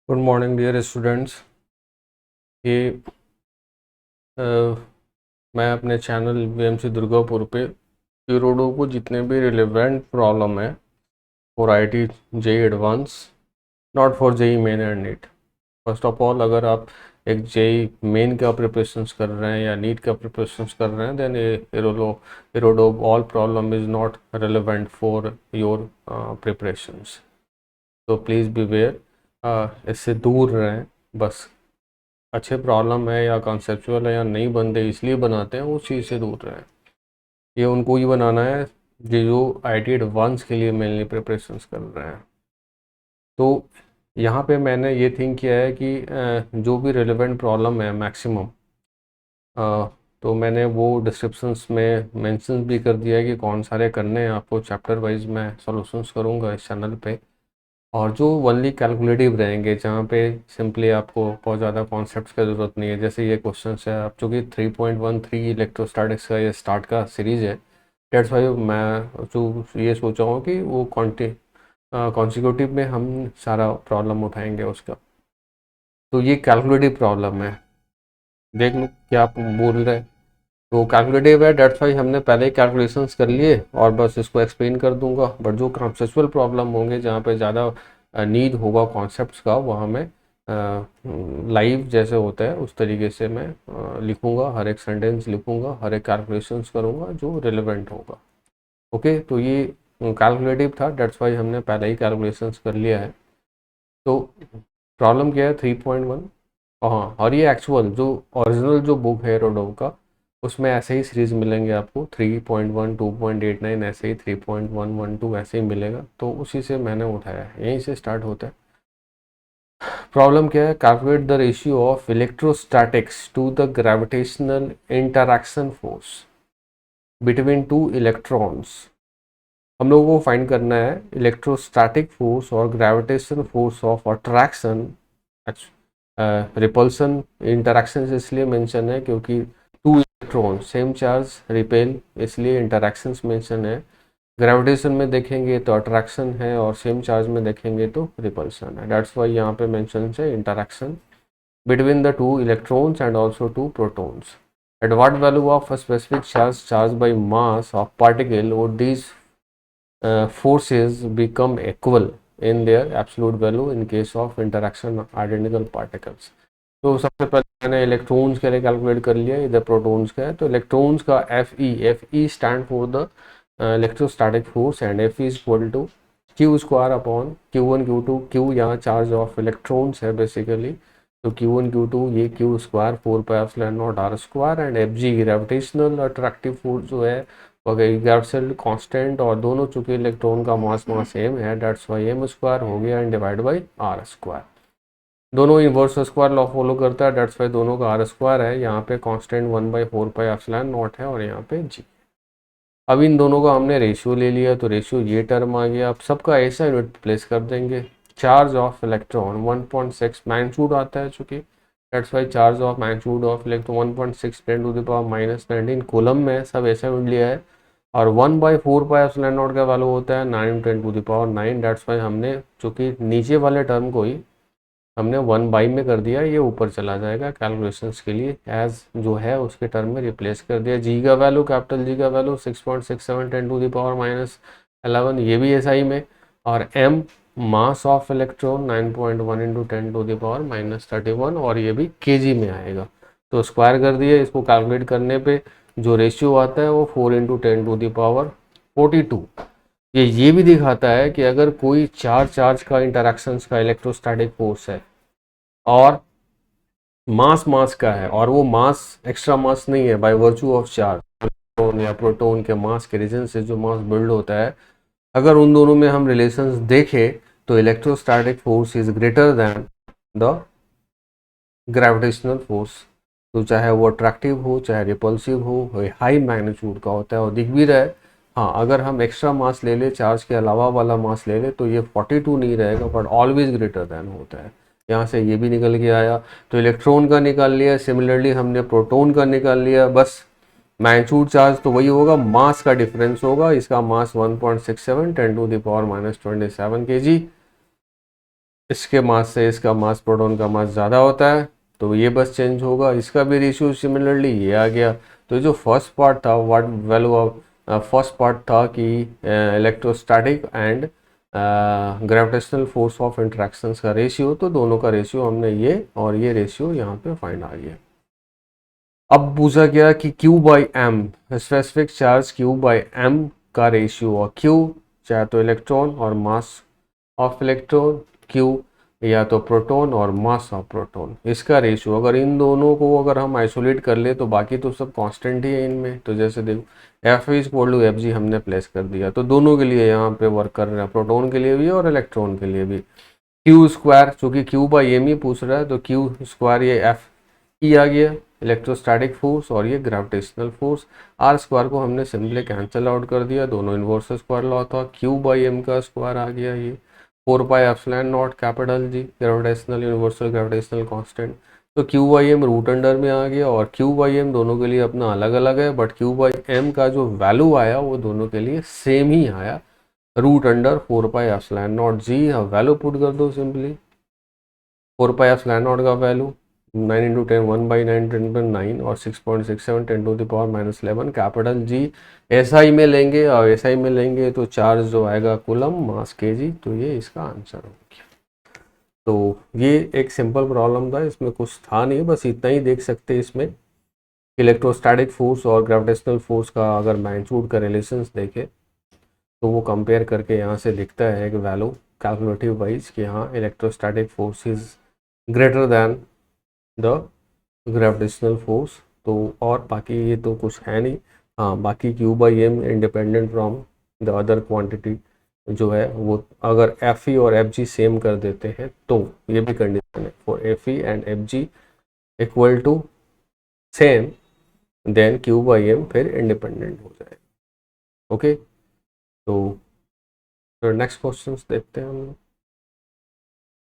Good morning dear students. ये अ, मैं अपने चैनल बीएमसी दुर्गापुर पे यूरोडो को जितने भी रिलेवेंट प्रॉब्लम है for IIT JEE advance, not for JEE main and NEET. First of all, अगर आप एक जेई मेन का प्रिपरेशंस कर रहे हैं या नीट का प्रिपरेशंस कर रहे हैं, देन यूरोडो all problem is not relevant for your preparations. तो प्लीज़ बी वेयर, इससे दूर रहें। बस अच्छे प्रॉब्लम है या कॉन्सेप्चुअल है या नहीं बनते इसलिए बनाते हैं, उस चीज़ से दूर रहें। ये उनको ही बनाना है जो आईटी एडवांस के लिए मेनली प्रिपरेशंस कर रहे हैं। तो यहाँ पे मैंने ये थिंक किया है कि जो भी रिलेवेंट प्रॉब्लम है मैक्सिमम, तो मैंने वो डिस्क्रिप्शंस में मेंशन भी कर दिया है कि कौन सारे करने हैं। आपको चैप्टर वाइज मैं सॉल्यूशंस करूँगा इस चैनल पे। और जो ओनली कैलकुलेटिव रहेंगे, जहाँ पे सिंपली आपको बहुत ज़्यादा कॉन्सेप्ट्स की ज़रूरत नहीं है, जैसे ये क्वेश्चन है आप, चूँकि 3.13 इलेक्ट्रोस्टैटिक्स का ये स्टार्ट का सीरीज़ है, डेट्स वाई मैं जो ये सोचा हूँ कि वो कॉन्सिक्यूटिव में हम सारा प्रॉब्लम उठाएंगे उसका। तो ये कैलकुलेटिव प्रॉब्लम है, देख लो क्या आप बोल रहे हैं। तो कैलकुलेटिव है, डेट्स वाई हमने पहले ही कैलकुलेशंस कर लिए और बस इसको एक्सप्लेन कर दूंगा। बट जो कॉन्सेप्चुअल प्रॉब्लम होंगे, जहाँ पे ज़्यादा नीड होगा कॉन्सेप्ट्स का, वहाँ मैं लाइव जैसे होता है उस तरीके से मैं लिखूँगा, हर एक सेंटेंस लिखूँगा, हर एक कैलकुलेशंस करूँगा जो रिलेवेंट होगा। ओके, तो ये कैलकुलेटिव था, डेट्स वाई हमने पहले ही कैलकुलेशंस कर लिया है। तो प्रॉब्लम क्या है, 3.1। हाँ, और ये एक्चुअल जो ओरिजिनल जो बुक है रोडो का, उसमें ऐसे ही सीरीज मिलेंगे आपको 3.1, 2.89, ऐसे ही 3.112 ऐसे ही मिलेगा। तो उसी से मैंने उठाया है, यहीं से स्टार्ट होता है। प्रॉब्लम क्या है, calculate the ratio of electrostatics to the gravitational interaction force between two electrons. हम लोगों को फाइंड करना है इलेक्ट्रोस्टैटिक फोर्स और gravitation force of attraction. Repulsion interaction इसलिए मेंशन है क्योंकि two electron same charge repel, इसलिए इंटरैक्शंस मेंशन है। ग्रेविटेशन में देखेंगे तो अट्रैक्शन है और सेम चार्ज में देखेंगे तो रिपल्सन है। दैट्स वाई यहाँ पे मेंशन है interaction between the two electrons and also two protons. At what value of a specific charge by mass of particle would these forces become equal in their absolute value in case of interaction of identical particles? तो सबसे पहले मैंने electrons के लिए calculate कर लिया, इधर protons का है। तो इलेक्ट्रॉन्स का F E stand for the electrostatic force and F E is equal to Q square upon Q1 Q2। Q यहाँ चार्ज ऑफ इलेक्ट्रॉन्स है बेसिकली, तो Q1 Q2 ये Q square 4πε0 r square, and F G gravitational attractive force जो है gravitational constant, और दोनों चूंकि electron का मास सेम है, डेट्स वाई एम स्क्वायर हो गया and divide by R square. दोनों इन्वर्स स्क्वायर लॉ फॉलो करता है, डेट्स वाई दोनों का आर स्क्वायर है। यहाँ पे कांस्टेंट 1/4πε0 है और यहाँ पे जी। अब इन दोनों का हमने रेशियो ले लिया, तो रेशियो ये टर्म आ गया। अब सबका ऐसा यूनिट प्लेस कर देंगे। चार्ज ऑफ इलेक्ट्रॉन 1.6 मैग्नीट्यूड आता है, चूंकि that's why charge of magnitude of electron 1.6 10⁻⁻19 coulomb में सब ऐसा यूनिट लिया है। और 1/4πε0 का वैल्यू होता है 9 × 10⁹। डेट्स वाई हमने चूंकि नीचे वाले टर्म को ही हमने 1/, में कर दिया, ये ऊपर चला जाएगा कैलकुलेशंस के लिए, एज जो है उसके टर्म में रिप्लेस कर दिया। जी का वैल्यू, कैपिटल जी का वैल्यू 6.67 10⁻11, ये भी एसआई में। और एम मास ऑफ इलेक्ट्रॉन 9.1 × 10⁻31, और ये भी केजी में आएगा। तो स्क्वायर कर दिया, इसको कैलकुलेट करने पे जो रेशियो आता है वो 4 × 10⁻42। ये भी दिखाता है कि अगर कोई चार चार्ज का इंटरैक्शंस का इलेक्ट्रोस्टैटिक फोर्स है और मास मास का है, और वो मास एक्स्ट्रा मास नहीं है, by virtue of charge, electron या प्रोटॉन के मास के रीजन से जो मास बिल्ड होता है, अगर उन दोनों में हम रिलेशंस देखें तो electrostatic force is greater than the gravitational force. तो चाहे वो अट्रैक्टिव हो चाहे रिपल्सिव हो, हाई मैग्नीट्यूड का होता है और दिख भी रहा है। हाँ, अगर हम एक्स्ट्रा मास ले ले, चार्ज के अलावा वाला मास ले ले, तो ये 42 नहीं रहेगा, बट ऑलवेज ग्रेटर देन होता है। यहाँ से ये भी निकल के आया। तो इलेक्ट्रॉन का निकाल लिया, सिमिलरली हमने प्रोटॉन का निकाल लिया। बस मैग्नीट्यूड चार्ज तो वही होगा, मास का डिफरेंस होगा। इसका मास 1.67 10⁻⁻27 kg, इसके मास से इसका मास, प्रोटॉन का मास ज़्यादा होता है, तो ये बस चेंज होगा, इसका भी रेशियो सिमिलरली ये आ गया। तो जो फर्स्ट पार्ट था, what value of first part था कि electrostatic and gravitational force of interactions का रेशियो, तो दोनों का रेशियो हमने ये और ये रेशियो यहाँ पे फाइंड आ गया। अब पूछा गया कि Q by m, specific charge Q by M का रेशियो, और Q चाहे तो इलेक्ट्रॉन और मास ऑफ इलेक्ट्रॉन, Q या तो प्रोटॉन और मास ऑफ प्रोटॉन, इसका रेशियो अगर इन दोनों को अगर हम आइसोलेट कर ले तो बाकी तो सब कांस्टेंट ही है इनमें। तो जैसे देखो F is equal to F G हमने प्लेस कर दिया, तो दोनों के लिए यहाँ पे वर्क कर रहे हैं, प्रोटॉन के लिए भी और इलेक्ट्रॉन के लिए भी। क्यू स्क्वायर, चूंकि क्यू बाई एम ही पूछ रहा है, तो क्यू स्क्वायर ये एफ ई आ गया इलेक्ट्रोस्टैटिक फोर्स, और ये ग्रेविटेशनल फोर्स। आर स्क्वायर को हमने सिंपली कैंसिल आउट कर दिया, दोनों इनवर्स स्क्वायर लॉ था। क्यू बाई एम का स्क्वायर आ गया ये 4 pi epsilon naught capital G, gravitational universal gravitational constant. तो Q by M root under में आ गया, और क्यू बाई एम दोनों के लिए अपना अलग अलग है, बट क्यू बाई एम का जो वैल्यू आया वो दोनों के लिए सेम ही आया, root under 4 pi epsilon naught G. Value put कर दो सिंपली, 4 पाई एप्सिलॉन नॉट का वैल्यू 9 इंटू 10 1 बाई 9 10 पर 9 और 6.67 10 to the power minus 11 capital G. SI में लेंगे, और एसआई में लेंगे तो चार्ज जो आएगा कूलम, मास केजी, तो ये इसका आंसर हो गया। तो ये एक सिंपल प्रॉब्लम था, इसमें कुछ था नहीं, बस इतना ही देख सकते हैं इसमें। इलेक्ट्रोस्टैटिक फोर्स और ग्रेविटेशनल फोर्स का अगर मैग्नीट्यूड का रिलेशंस देखें तो वो कंपेयर करके यहाँ से दिखता है कि वैल्यू कैलकुलेटिव वाइज कि हाँ electrostatic force is greater than the gravitational force. तो और बाकी ये तो कुछ है नहीं। हाँ, बाकी Q by am independent from the other quantity जो है वो, अगर एफ ई और एफ जी सेम कर देते हैं तो ये भी कंडीशन है for F E and F G equal to same, then Q by M फिर इंडिपेंडेंट हो जाएगा। ओके, तो नेक्स्ट क्वेश्चन देखते हैं हम लोग।